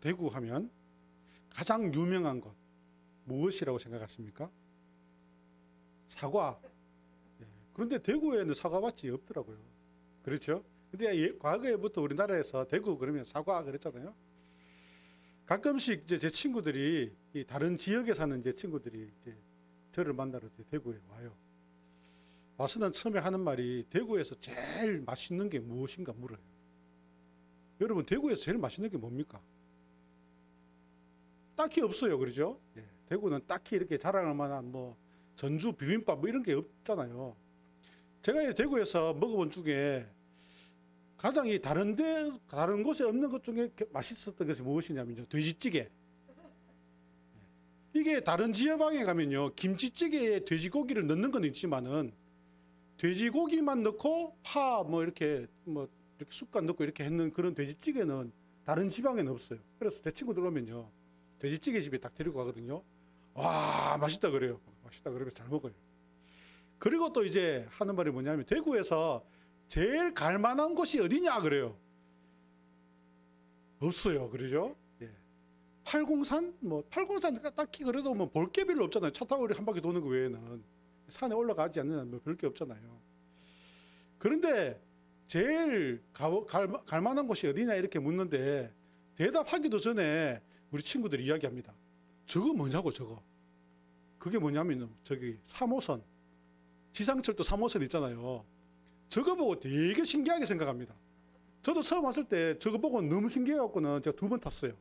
대구 하면 가장 유명한 것 무엇이라고 생각하십니까? 사과. 예. 그런데 대구에는 사과밭이 없더라고요. 그렇죠? 근데 과거에부터 우리나라에서 대구 그러면 사과 그랬잖아요. 가끔씩 이제 제 친구들이 이 다른 지역에 사는 제 친구들이 이제 저를 만나러 이제 대구에 와요. 와서는 처음에 하는 말이 대구에서 제일 맛있는 게 무엇인가 물어요. 여러분 대구에서 제일 맛있는 게 뭡니까? 딱히 없어요. 그러죠? 예. 대구는 딱히 이렇게 자랑할 만한 뭐 전주 비빔밥 뭐 이런 게 없잖아요. 제가 이 대구에서 먹어본 중에 가장 이 다른 곳에 없는 것 중에 맛있었던 것이 무엇이냐면요. 돼지찌개. 이게 다른 지역방에 가면요. 김치찌개에 돼지고기를 넣는 건 있지만은 돼지고기만 넣고 파 뭐 이렇게 숟갈 넣고 이렇게 했는 그런 돼지찌개는 다른 지방에는 없어요. 그래서 제 친구들 오면요. 돼지찌개 집에 딱 데리고 가거든요. 와, 맛있다 그래요. 맛있다 그러면 잘 먹어요. 그리고 또 이제 하는 말이 뭐냐면 대구에서 제일 갈 만한 곳이 어디냐 그래요. 없어요. 그러죠? 예. 팔공산? 뭐 팔공산 딱히 그래도 뭐 볼 게 별로 없잖아요. 차 타고 한 바퀴 도는 거 외에는 산에 올라가지 않는 뭐 별 게 없잖아요. 그런데 제일 갈 만한 곳이 어디냐 이렇게 묻는데 대답하기도 전에 우리 친구들이 이야기합니다. 저거 뭐냐고 저거. 그게 뭐냐면 저기 3호선 지상철도 3호선 있잖아요. 저거 보고 되게 신기하게 생각합니다. 저도 처음 왔을 때 저거 보고 너무 신기해갖고는 제가 2번 탔어요.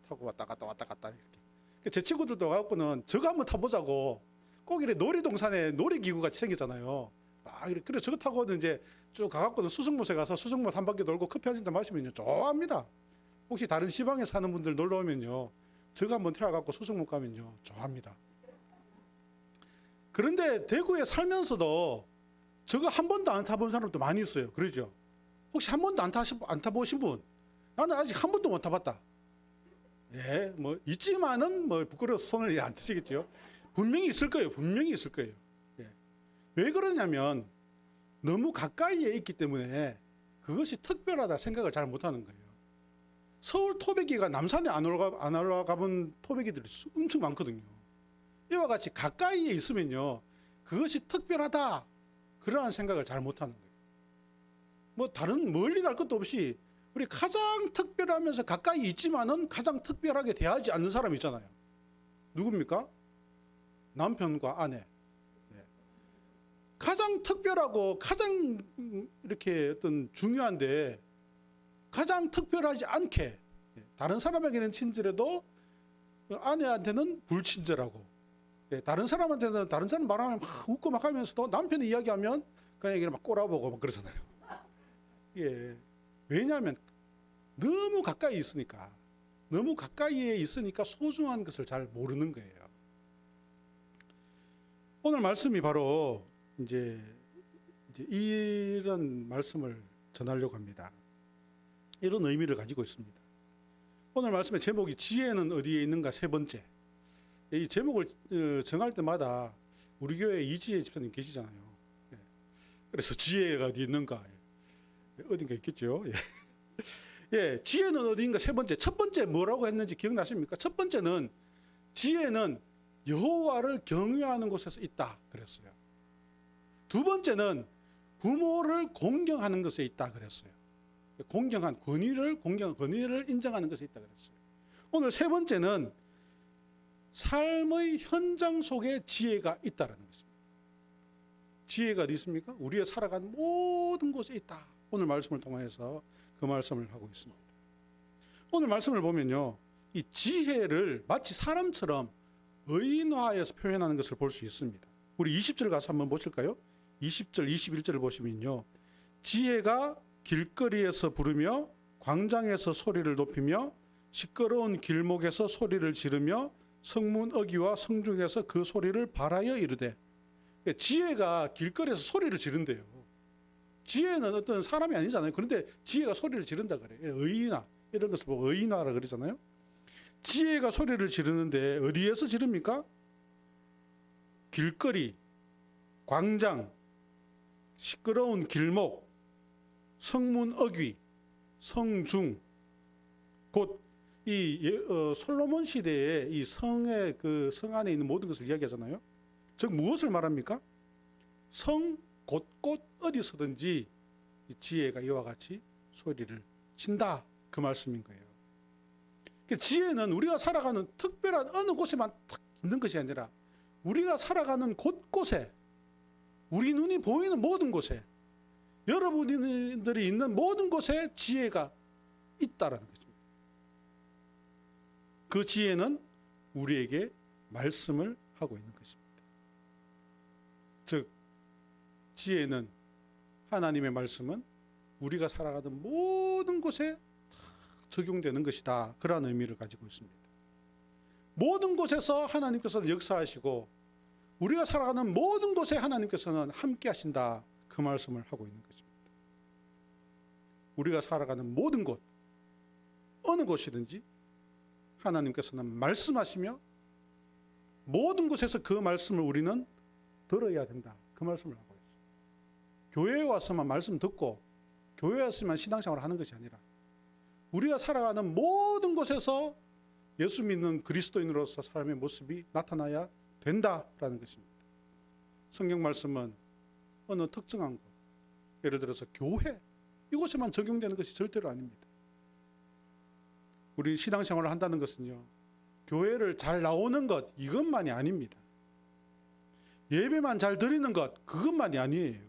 타고 왔다 갔다 왔다 갔다 이렇게. 제 친구들도 와갖고는 저거 한번 타보자고 꼭 이렇게 놀이동산에 놀이기구 같이 생겼잖아요. 막 이렇게 그래 저거 타고는 이제 쭉 가갖고는 수승못에 가서 수승못 한 바퀴 돌고 커피 한 잔 마시면요 좋아합니다. 혹시 다른 지방에 사는 분들 놀러 오면요 저거 한번 태워갖고 수승못 가면요 좋아합니다. 그런데 대구에 살면서도 저거 한 번도 안 타본 사람도 많이 있어요. 그러죠? 혹시 한 번도 안 타보신 분? 나는 아직 한 번도 못 타봤다. 예, 뭐 있지만은 뭐 부끄러워서 손을 안 드시겠죠. 분명히 있을 거예요. 분명히 있을 거예요. 예. 왜 그러냐면 너무 가까이에 있기 때문에 그것이 특별하다 생각을 잘 못하는 거예요. 서울 토백이가 남산에 안 올라가본 토백이들이 엄청 많거든요. 이와 같이 가까이에 있으면요 그것이 특별하다 그러한 생각을 잘 못하는 거예요. 뭐 다른 멀리 갈 것도 없이 우리 가장 특별하면서 가까이 있지만은 가장 특별하게 대하지 않는 사람 있잖아요. 누굽니까? 남편과 아내. 네. 가장 특별하고 가장 이렇게 어떤 중요한데 가장 특별하지 않게 다른 사람에게는 친절해도 아내한테는 불친절하고 다른 사람한테는 다른 사람 말하면 막 웃고 막 하면서도 남편이 이야기하면 그냥 얘기를 막 꼬라보고 막 그러잖아요. 예. 왜냐하면 너무 가까이 있으니까 너무 가까이에 있으니까 소중한 것을 잘 모르는 거예요. 오늘 말씀이 바로 이제 이런 말씀을 전하려고 합니다. 이런 의미를 가지고 있습니다. 오늘 말씀의 제목이 지혜는 어디에 있는가 세 번째. 이 제목을 정할 때마다 우리 교회 이지혜 집사님 계시잖아요. 그래서 지혜가 어디 있는가 어딘가 있겠죠. 예, 지혜는 어디인가 세 번째. 첫 번째 뭐라고 했는지 기억나십니까? 첫 번째는 지혜는 여호와를 경외하는 곳에서 있다 그랬어요. 두 번째는 부모를 공경하는 것에 있다 그랬어요. 공경한 권위를 인정하는 것에 있다 그랬어요. 오늘 세 번째는 삶의 현장 속에 지혜가 있다라는 것입니다. 지혜가 어디 있습니까? 우리의 살아가는 모든 곳에 있다. 오늘 말씀을 통해서 그 말씀을 하고 있습니다. 오늘 말씀을 보면요. 이 지혜를 마치 사람처럼 의인화해서 표현하는 것을 볼 수 있습니다. 우리 20절 가서 한번 보실까요? 20절, 21절을 보시면요. 지혜가 길거리에서 부르며 광장에서 소리를 높이며 시끄러운 길목에서 소리를 지르며 성문 어귀와 성중에서 그 소리를 발하여 이르되. 지혜가 길거리에서 소리를 지른대요. 지혜는 어떤 사람이 아니잖아요. 그런데 지혜가 소리를 지른다 그래요. 의인화 이런 것을 보고 의인화라 그러잖아요. 지혜가 소리를 지르는데 어디에서 지릅니까? 길거리, 광장, 시끄러운 길목, 성문 어귀, 성중, 곧 솔로몬 시대에 이 성의 그 성 안에 있는 모든 것을 이야기하잖아요. 즉 무엇을 말합니까? 성 곳곳 어디서든지 이 지혜가 이와 같이 소리를 친다, 그 말씀인 거예요. 그러니까 지혜는 우리가 살아가는 특별한 어느 곳에만 딱 있는 것이 아니라 우리가 살아가는 곳곳에, 우리 눈이 보이는 모든 곳에, 여러분들이 있는 모든 곳에 지혜가 있다라는 것입니다. 그 지혜는 우리에게 말씀을 하고 있는 것입니다. 즉 지혜는, 하나님의 말씀은 우리가 살아가는 모든 곳에 적용되는 것이다, 그런 의미를 가지고 있습니다. 모든 곳에서 하나님께서는 역사하시고 우리가 살아가는 모든 곳에 하나님께서는 함께 하신다, 그 말씀을 하고 있는 것입니다. 우리가 살아가는 모든 곳, 어느 곳이든지 하나님께서는 말씀하시며 모든 곳에서 그 말씀을 우리는 들어야 된다, 그 말씀을 하고 있어요. 교회에 와서만 말씀 듣고 교회에 와서만 신앙생활을 하는 것이 아니라 우리가 살아가는 모든 곳에서 예수 믿는 그리스도인으로서 사람의 모습이 나타나야 된다라는 것입니다. 성경 말씀은 어느 특정한 곳, 예를 들어서 교회, 이곳에만 적용되는 것이 절대로 아닙니다. 우리 신앙생활을 한다는 것은요, 교회를 잘 나오는 것, 이것만이 아닙니다. 예배만 잘 드리는 것, 그것만이 아니에요.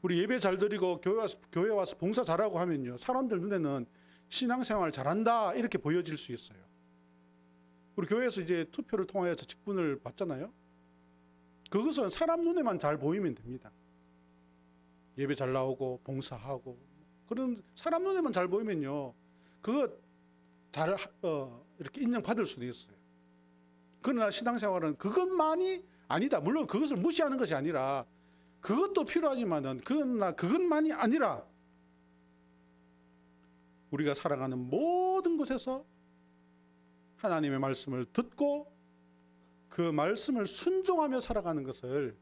우리 예배 잘 드리고 교회 와서 봉사 잘하고 하면요, 사람들 눈에는 신앙생활 잘한다, 이렇게 보여질 수 있어요. 우리 교회에서 이제 투표를 통하여서 직분을 받잖아요. 그것은 사람 눈에만 잘 보이면 됩니다. 예배 잘 나오고 봉사하고 그런 사람 눈에만 잘 보이면요, 그거 잘 이렇게 인정받을 수도 있어요. 그러나 신앙생활은 그것만이 아니다. 물론 그것을 무시하는 것이 아니라 그것도 필요하지만은 그러나 그것만이 아니라 우리가 살아가는 모든 곳에서 하나님의 말씀을 듣고 그 말씀을 순종하며 살아가는 것을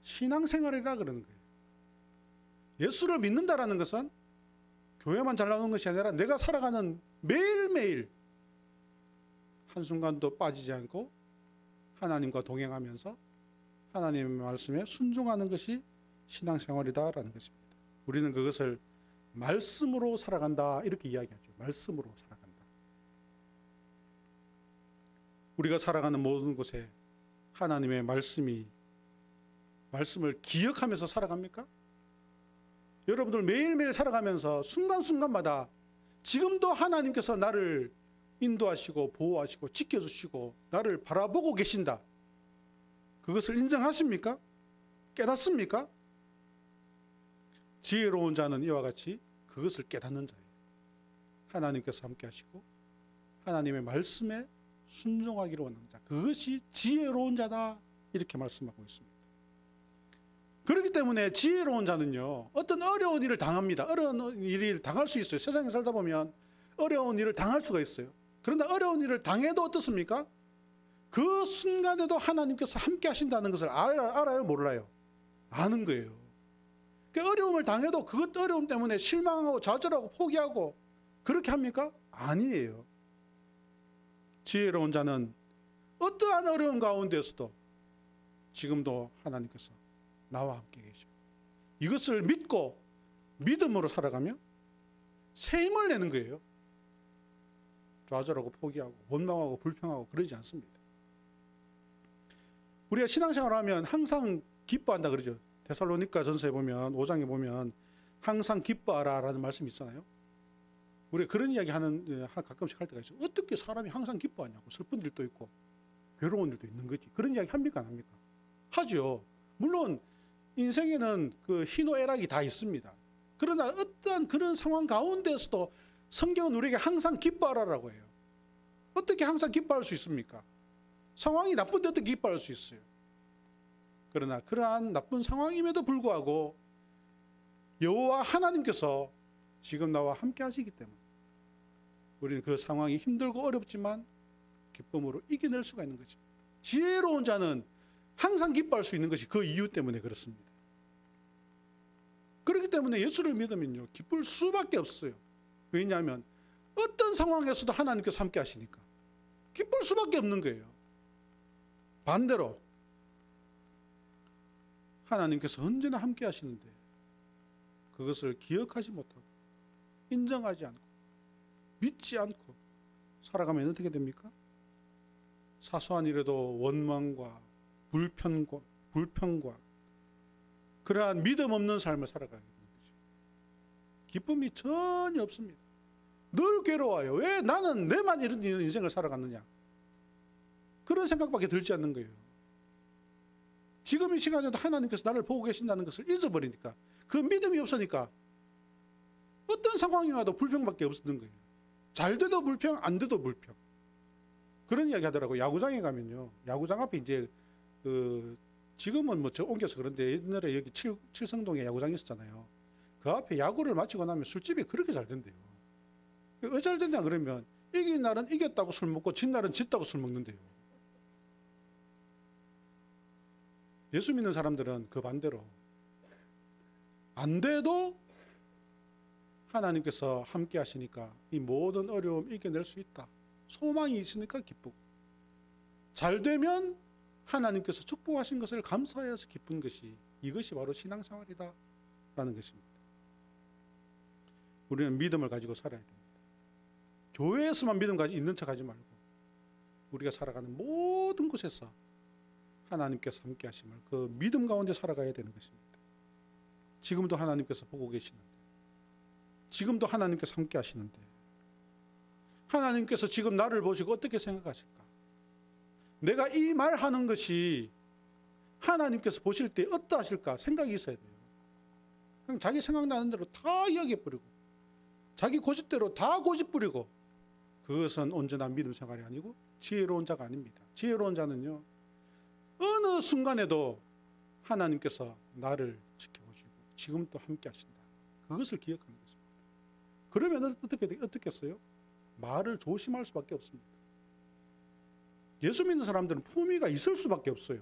신앙생활이라 그러는 거예요. 예수를 믿는다라는 것은 교회만 잘 나오는 것이 아니라 내가 살아가는 매일매일 한순간도 빠지지 않고 하나님과 동행하면서 하나님의 말씀에 순종하는 것이 신앙생활이다라는 것입니다. 우리는 그것을 말씀으로 살아간다, 이렇게 이야기하죠. 말씀으로 살아간다. 우리가 살아가는 모든 곳에 하나님의 말씀을 기억하면서 살아갑니까? 여러분들 매일매일 살아가면서 순간순간마다 지금도 하나님께서 나를 인도하시고 보호하시고 지켜주시고 나를 바라보고 계신다, 그것을 인정하십니까? 깨닫습니까? 지혜로운 자는 이와 같이 그것을 깨닫는 자예요. 하나님께서 함께 하시고 하나님의 말씀에 순종하기로 하는 자, 그것이 지혜로운 자다, 이렇게 말씀하고 있습니다. 그렇기 때문에 지혜로운 자는요, 어떤 어려운 일을 당합니다. 어려운 일을 당할 수 있어요. 세상에 살다 보면 어려운 일을 당할 수가 있어요. 그러나 어려운 일을 당해도 어떻습니까? 그 순간에도 하나님께서 함께 하신다는 것을 알아요, 몰라요? 아는 거예요. 그 어려움을 당해도 그것 어려움 때문에 실망하고 좌절하고 포기하고 그렇게 합니까? 아니에요. 지혜로운 자는 어떠한 어려움 가운데서도 지금도 하나님께서 나와 함께 계셔, 이것을 믿고 믿음으로 살아가며 새 힘을 내는 거예요. 좌절하고 포기하고 원망하고 불평하고 그러지 않습니다. 우리가 신앙생활을 하면 항상 기뻐한다 그러죠. 데살로니가 전서에 보면 5장에 보면 항상 기뻐하라 라는 말씀이 있잖아요. 우리가 그런 이야기 가끔씩 할 때가 있어요. 어떻게 사람이 항상 기뻐하냐고. 슬픈 일도 있고 괴로운 일도 있는 거지. 그런 이야기 합니까, 안 합니까? 하죠. 물론 인생에는 그 희노애락이 다 있습니다. 그러나 어떠한 그런 상황 가운데서도 성경은 우리에게 항상 기뻐하라라고 해요. 어떻게 항상 기뻐할 수 있습니까? 상황이 나쁜데 어떻게 기뻐할 수 있어요? 그러나 그러한 나쁜 상황임에도 불구하고 여호와 하나님께서 지금 나와 함께 하시기 때문에 우리는 그 상황이 힘들고 어렵지만 기쁨으로 이겨낼 수가 있는 것입니다. 지혜로운 자는 항상 기뻐할 수 있는 것이 그 이유 때문에 그렇습니다. 그렇기 때문에 예수를 믿으면요, 기쁠 수밖에 없어요. 왜냐하면 어떤 상황에서도 하나님께서 함께 하시니까 기쁠 수밖에 없는 거예요. 반대로 하나님께서 언제나 함께 하시는데 그것을 기억하지 못하고 인정하지 않고 믿지 않고 살아가면 어떻게 됩니까? 사소한 일에도 원망과 불평과 그러한 믿음 없는 삶을 살아가게 되는 거죠. 기쁨이 전혀 없습니다. 늘 괴로워요. 왜 나는 내만 이런 인생을 살아갔느냐? 그런 생각밖에 들지 않는 거예요. 지금 이 시간에도 하나님께서 나를 보고 계신다는 것을 잊어버리니까, 그 믿음이 없으니까 어떤 상황이 와도 불평밖에 없는 거예요. 잘 돼도 불평, 안 돼도 불평. 그런 이야기 하더라고요. 야구장에 가면요, 야구장 앞에 이제 지금은 뭐 저 옮겨서 그런데 옛날에 여기 칠성동에 야구장이 있었잖아요. 그 앞에 야구를 마치고 나면 술집이 그렇게 잘 된대요. 왜 잘 됐냐 그러면 이긴 날은 이겼다고 술 먹고 진 날은 졌다고 술 먹는데요. 예수 믿는 사람들은 그 반대로 안 돼도 하나님께서 함께 하시니까 이 모든 어려움 이겨낼 수 있다. 소망이 있으니까 기쁘고, 잘 되면 하나님께서 축복하신 것을 감사해서 기쁜 것이, 이것이 바로 신앙생활이다 라는 것입니다. 우리는 믿음을 가지고 살아야 됩니다. 교회에서만 믿음 가지고 있는 척 하지 말고 우리가 살아가는 모든 곳에서 하나님께서 함께 하심을, 그 믿음 가운데 살아가야 되는 것입니다. 지금도 하나님께서 보고 계시는데, 지금도 하나님께서 함께 하시는데, 하나님께서 지금 나를 보시고 어떻게 생각하실까? 내가 이 말하는 것이 하나님께서 보실 때 어떠하실까 생각이 있어야 돼요. 그냥 자기 생각나는 대로 다 이야기해버리고 자기 고집대로 다 고집부리고, 그것은 온전한 믿음 생활이 아니고 지혜로운 자가 아닙니다. 지혜로운 자는요, 어느 순간에도 하나님께서 나를 지켜보시고 지금 또 함께 하신다, 그것을 기억하는 것입니다. 그러면 어떻겠어요? 말을 조심할 수밖에 없습니다. 예수 믿는 사람들은 품위가 있을 수밖에 없어요.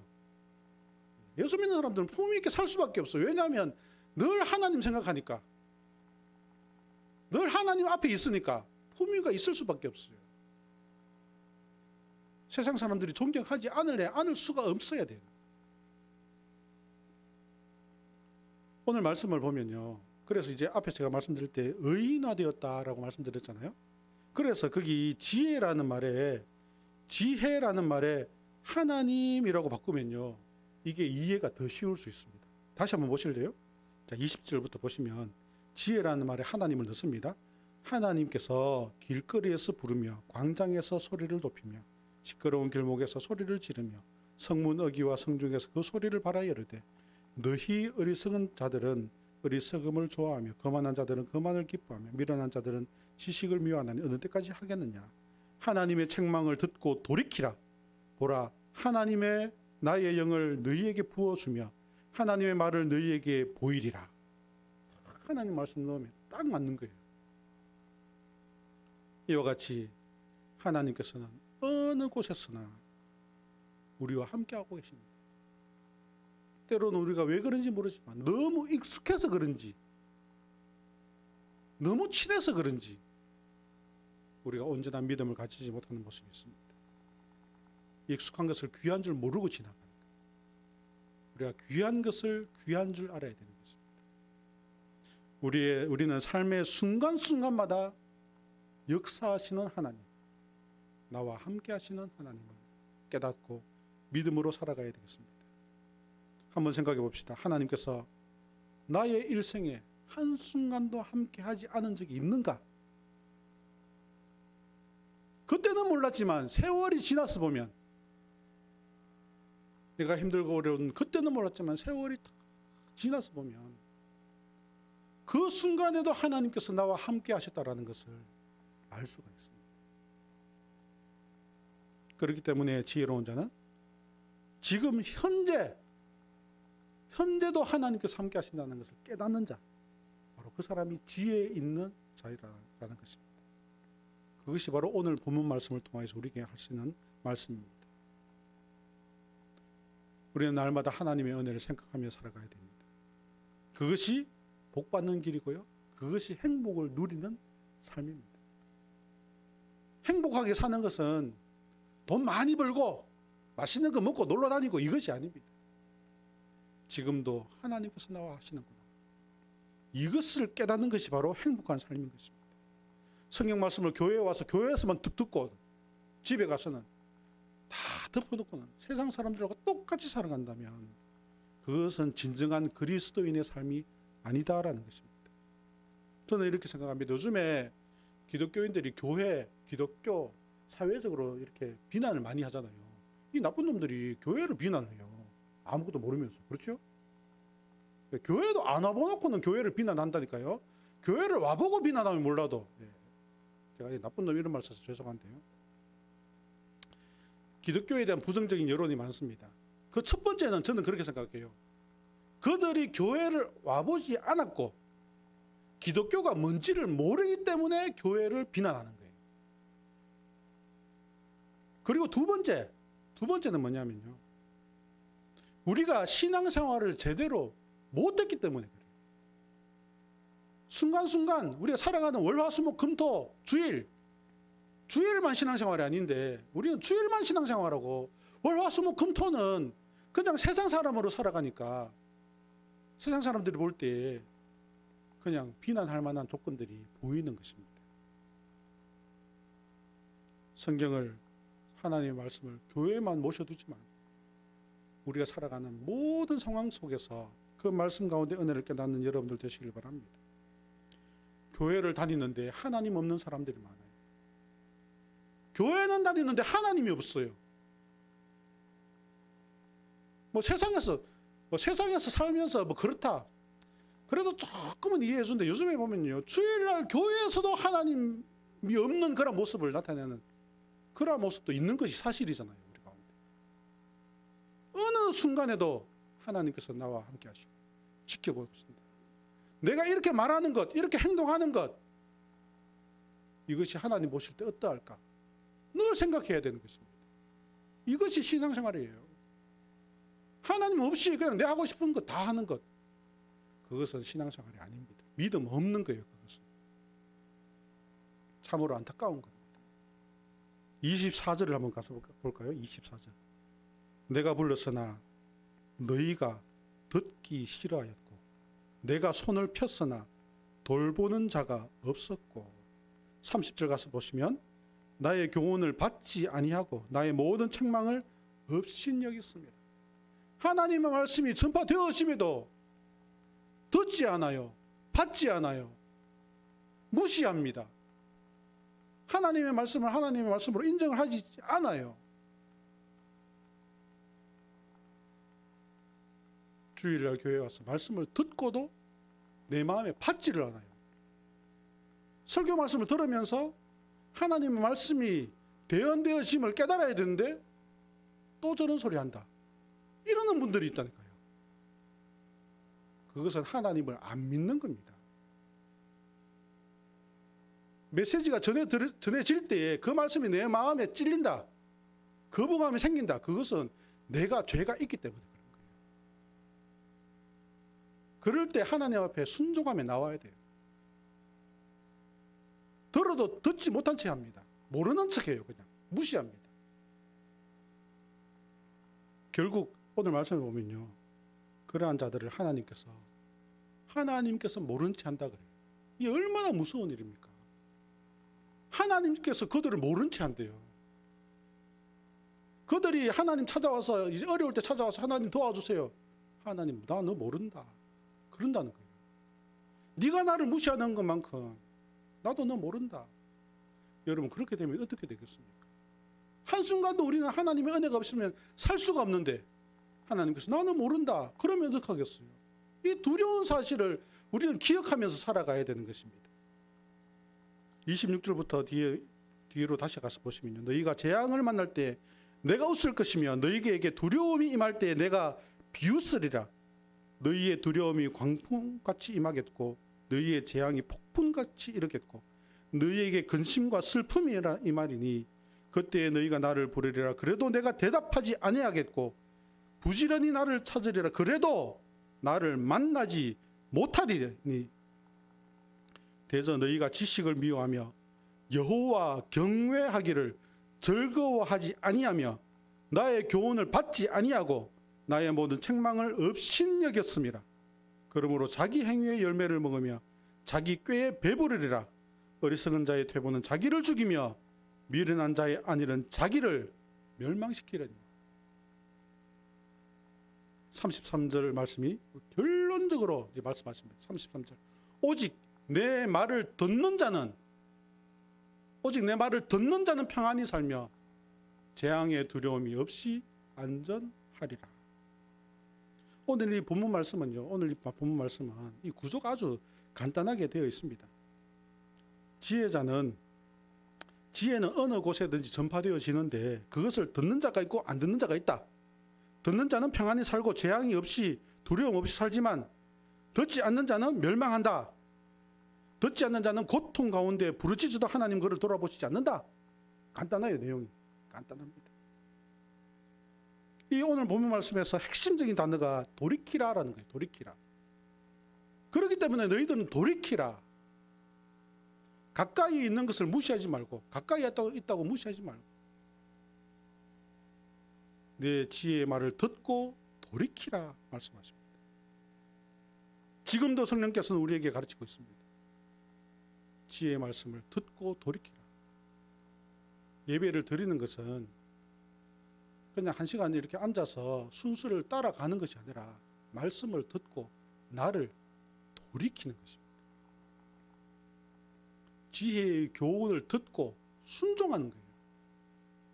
예수 믿는 사람들은 품위 있게 살 수밖에 없어요. 왜냐하면 늘 하나님 생각하니까, 늘 하나님 앞에 있으니까 품위가 있을 수밖에 없어요. 세상 사람들이 존경하지 않을 수가 없어야 돼요. 오늘 말씀을 보면요, 그래서 이제 앞에 제가 말씀드릴 때 의인화되었다라고 말씀드렸잖아요. 그래서 거기 지혜라는 말에 하나님이라고 바꾸면요, 이게 이해가 더 쉬울 수 있습니다. 다시 한번 보실래요? 자, 20절부터 보시면 지혜라는 말에 하나님을 넣습니다. 하나님께서 길거리에서 부르며 광장에서 소리를 높이며 시끄러운 길목에서 소리를 지르며 성문 어귀와 성중에서 그 소리를 발하여 이르되, 너희 어리석은 자들은 어리석음을 좋아하며 거만한 자들은 거만을 기뻐하며 미련한 자들은 지식을 미워하나니 어느 때까지 하겠느냐? 하나님의 책망을 듣고 돌이키라. 보라, 하나님의 나의 영을 너희에게 부어주며 하나님의 말을 너희에게 보이리라. 하나님 말씀 넣으면 딱 맞는 거예요. 이와 같이 하나님께서는 어느 곳에서나 우리와 함께하고 계십니다. 때로는 우리가 왜 그런지 모르지만 너무 익숙해서 그런지, 너무 친해서 그런지 우리가 온전한 믿음을 가지지 못하는 모습이 있습니다. 익숙한 것을 귀한 줄 모르고 지나가는 거예요. 우리가 귀한 것을 귀한 줄 알아야 되는 것입니다. 우리는 삶의 순간순간마다 역사하시는 하나님, 나와 함께 하시는 하나님을 깨닫고 믿음으로 살아가야 되겠습니다. 한번 생각해 봅시다. 하나님께서 나의 일생에 한순간도 함께 하지 않은 적이 있는가? 그때는 몰랐지만 세월이 지나서 보면, 내가 힘들고 어려운 그때는 몰랐지만 세월이 지나서 보면 그 순간에도 하나님께서 나와 함께 하셨다라는 것을 알 수가 있습니다. 그렇기 때문에 지혜로운 자는 지금 현재도 하나님께서 함께 하신다는 것을 깨닫는 자, 바로 그 사람이 지혜 있는 자라는 것입니다. 그것이 바로 오늘 본문 말씀을 통해서 우리에게 할 수 있는 말씀입니다. 우리는 날마다 하나님의 은혜를 생각하며 살아가야 됩니다. 그것이 복받는 길이고요, 그것이 행복을 누리는 삶입니다. 행복하게 사는 것은 돈 많이 벌고 맛있는 거 먹고 놀러 다니고 이것이 아닙니다. 지금도 하나님께서 나와 하시는구나. 이것을 깨닫는 것이 바로 행복한 삶인 것입니다. 성경 말씀을 교회에 와서 교회에서만 듣고 집에 가서는 다 덮어놓고는 세상 사람들하고 똑같이 살아간다면 그것은 진정한 그리스도인의 삶이 아니다라는 것입니다. 저는 이렇게 생각합니다. 요즘에 기독교인들이 교회, 기독교, 사회적으로 이렇게 비난을 많이 하잖아요. 이 나쁜 놈들이 교회를 비난해요. 아무것도 모르면서. 그렇죠? 교회도 안 와보놓고는 교회를 비난한다니까요. 교회를 와보고 비난하면 몰라도. 제가 나쁜 놈 이런 말 써서 죄송한데요. 기독교에 대한 부정적인 여론이 많습니다. 그 첫 번째는 저는 그렇게 생각해요. 그들이 교회를 와보지 않았고 기독교가 뭔지를 모르기 때문에 교회를 비난하는 거예요. 그리고 두 번째는 뭐냐면요. 우리가 신앙생활을 제대로 못했기 때문에 그래요. 순간순간 우리가 살아가는 월화수목금토 주일만 신앙생활이 아닌데 우리는 주일만 신앙생활하고 월화수목금토는 그냥 세상 사람으로 살아가니까 세상 사람들이 볼 때 그냥 비난할 만한 조건들이 보이는 것입니다. 성경을 하나님의 말씀을 교회에만 모셔두지 말고 우리가 살아가는 모든 상황 속에서 그 말씀 가운데 은혜를 깨닫는 여러분들 되시길 바랍니다. 교회를 다니는데 하나님 없는 사람들이 많아요. 교회는 다니는데 하나님이 없어요. 세상에서 살면서 그렇다. 그래도 조금은 이해해 주는데 요즘에 보면요. 주일날 교회에서도 하나님이 없는 그런 모습을 나타내는 그런 모습도 있는 것이 사실이잖아요. 우리 가운데. 어느 순간에도 하나님께서 나와 함께 하시고 지켜보고 있습니다. 내가 이렇게 말하는 것, 이렇게 행동하는 것 이것이 하나님 보실 때 어떠할까? 늘 생각해야 되는 것입니다. 이것이 신앙생활이에요. 하나님 없이 그냥 내 하고 싶은 것 다 하는 것 그것은 신앙생활이 아닙니다. 믿음 없는 거예요. 그것은. 참으로 안타까운 겁니다. 24절을 한번 가서 볼까요? 24절. 내가 불렀으나 너희가 듣기 싫어하였고 내가 손을 폈으나 돌보는 자가 없었고 30절 가서 보시면 나의 교훈을 받지 아니하고 나의 모든 책망을 업신여겼습니다. 하나님의 말씀이 전파되어짐에도 듣지 않아요. 받지 않아요. 무시합니다. 하나님의 말씀을 하나님의 말씀으로 인정을 하지 않아요. 주일날 교회에 와서 말씀을 듣고도 내 마음에 받지를 않아요. 설교 말씀을 들으면서 하나님의 말씀이 대언되어짐을 깨달아야 되는데 또 저런 소리 한다. 이러는 분들이 있다니까요. 그것은 하나님을 안 믿는 겁니다. 메시지가 전해질 때에 그 말씀이 내 마음에 찔린다. 거부감이 생긴다. 그것은 내가 죄가 있기 때문에 그런 거예요. 그럴 때 하나님 앞에 순종하며 나와야 돼요. 들어도 듣지 못한 채 합니다. 모르는 척해요. 그냥 무시합니다. 결국 오늘 말씀을 보면요. 그러한 자들을 하나님께서 모른 채 한다 그래요. 이게 얼마나 무서운 일입니까? 하나님께서 그들을 모른 채 한대요. 그들이 하나님 찾아와서 이제 어려울 때 찾아와서 하나님 도와주세요. 하나님 나 너 모른다. 그런다는 거예요. 네가 나를 무시하는 것만큼 나도 너 모른다. 여러분 그렇게 되면 어떻게 되겠습니까? 한순간도 우리는 하나님의 은혜가 없으면 살 수가 없는데 하나님께서 나는 모른다. 그러면 어떻게 하겠어요? 이 두려운 사실을 우리는 기억하면서 살아가야 되는 것입니다. 26절부터 뒤로 다시 가서 보시면요. 너희가 재앙을 만날 때 내가 웃을 것이며 너희에게 두려움이 임할 때 내가 비웃으리라. 너희의 두려움이 광풍같이 임하겠고 너희의 재앙이 폭풍같이 이르겠고 너희에게 근심과 슬픔이 임하리니 그때에 너희가 나를 부르리라. 그래도 내가 대답하지 아니하겠고 부지런히 나를 찾으리라. 그래도 나를 만나지 못하리니 대저 너희가 지식을 미워하며 여호와 경외하기를 즐거워하지 아니하며 나의 교훈을 받지 아니하고 나의 모든 책망을 업신여겼습니다. 그러므로 자기 행위의 열매를 먹으며 자기 꾀에 배부르리라. 어리석은 자의 퇴보는 자기를 죽이며 미련한 자의 안일은 자기를 멸망시키려니. 33절 말씀이 결론적으로 말씀하십니다. 33절. 오직 내 말을 듣는 자는 평안히 살며 재앙의 두려움이 없이 안전하리라. 오늘 이 본문 말씀은 이 구조가 아주 간단하게 되어 있습니다. 지혜는 어느 곳에든지 전파되어지는데 그것을 듣는 자가 있고 안 듣는 자가 있다. 듣는 자는 평안히 살고 재앙이 없이 두려움 없이 살지만 듣지 않는 자는 멸망한다. 듣지 않는 자는 고통 가운데 부르짖어도 하나님 그를 돌아보시지 않는다. 간단해요. 내용이 간단합니다. 이 오늘 본문 말씀에서 핵심적인 단어가 돌이키라라는 거예요. 돌이키라. 그렇기 때문에 너희들은 돌이키라. 가까이 있는 것을 무시하지 말고, 가까이 있다고 무시하지 말고, 내 지혜의 말을 듣고 돌이키라 말씀하십니다. 지금도 성령께서는 우리에게 가르치고 있습니다. 지혜의 말씀을 듣고 돌이키라. 예배를 드리는 것은 그냥 한 시간 이렇게 앉아서 순서를 따라가는 것이 아니라 말씀을 듣고 나를 돌이키는 것입니다. 지혜의 교훈을 듣고 순종하는 거예요.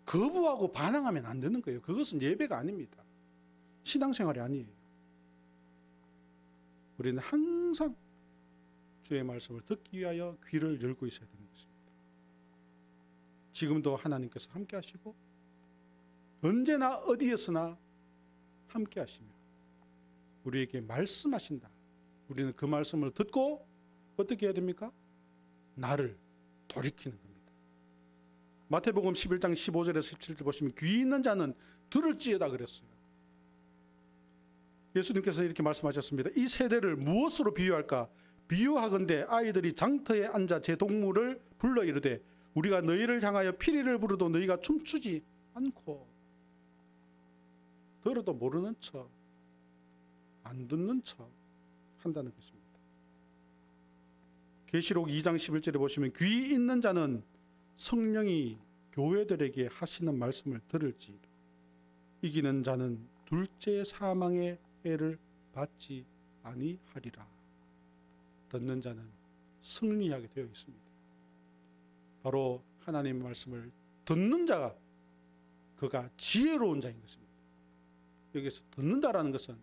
거부하고 반항하면 안 되는 거예요. 그것은 예배가 아닙니다. 신앙생활이 아니에요. 우리는 항상 주의 말씀을 듣기 위하여 귀를 열고 있어야 되는 것입니다. 지금도 하나님께서 함께 하시고 언제나 어디에서나 함께 하시며 우리에게 말씀하신다. 우리는 그 말씀을 듣고 어떻게 해야 됩니까? 나를 돌이키는 겁니다. 마태복음 11장 15절에서 17절 보시면 귀 있는 자는 들을지어다 그랬어요. 예수님께서 이렇게 말씀하셨습니다. 이 세대를 무엇으로 비유할까? 비유하건대 아이들이 장터에 앉아 제 동물을 불러 이르되 우리가 너희를 향하여 피리를 부르도 너희가 춤추지 않고, 들어도 모르는 척, 안 듣는 척 한다는 것입니다. 계시록 2장 11절에 보시면 귀 있는 자는 성령이 교회들에게 하시는 말씀을 들을지 이기는 자는 둘째 사망의 해를 받지 아니하리라. 듣는 자는 승리하게 되어 있습니다. 바로 하나님의 말씀을 듣는 자가 그가 지혜로운 자인 것입니다. 여기서 듣는다라는 것은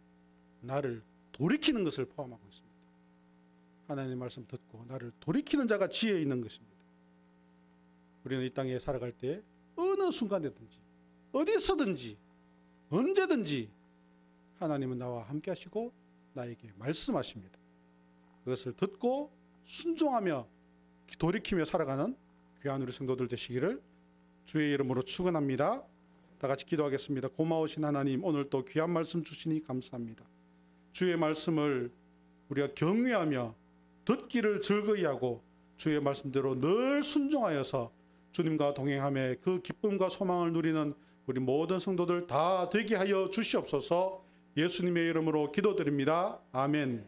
나를 돌이키는 것을 포함하고 있습니다. 하나님의 말씀 듣고 나를 돌이키는 자가 지혜 있는 것입니다. 우리는 이 땅에 살아갈 때 어느 순간에든지 어디서든지 언제든지 하나님은 나와 함께 하시고 나에게 말씀하십니다. 그것을 듣고 순종하며 돌이키며 살아가는 귀한 우리 성도들 되시기를 주의 이름으로 축원합니다. 다 같이 기도하겠습니다. 고마우신 하나님, 오늘 또 귀한 말씀 주시니 감사합니다. 주의 말씀을 우리가 경외하며 듣기를 즐거이 하고 주의 말씀대로 늘 순종하여서 주님과 동행하며 그 기쁨과 소망을 누리는 우리 모든 성도들 다 되게 하여 주시옵소서. 예수님의 이름으로 기도드립니다. 아멘.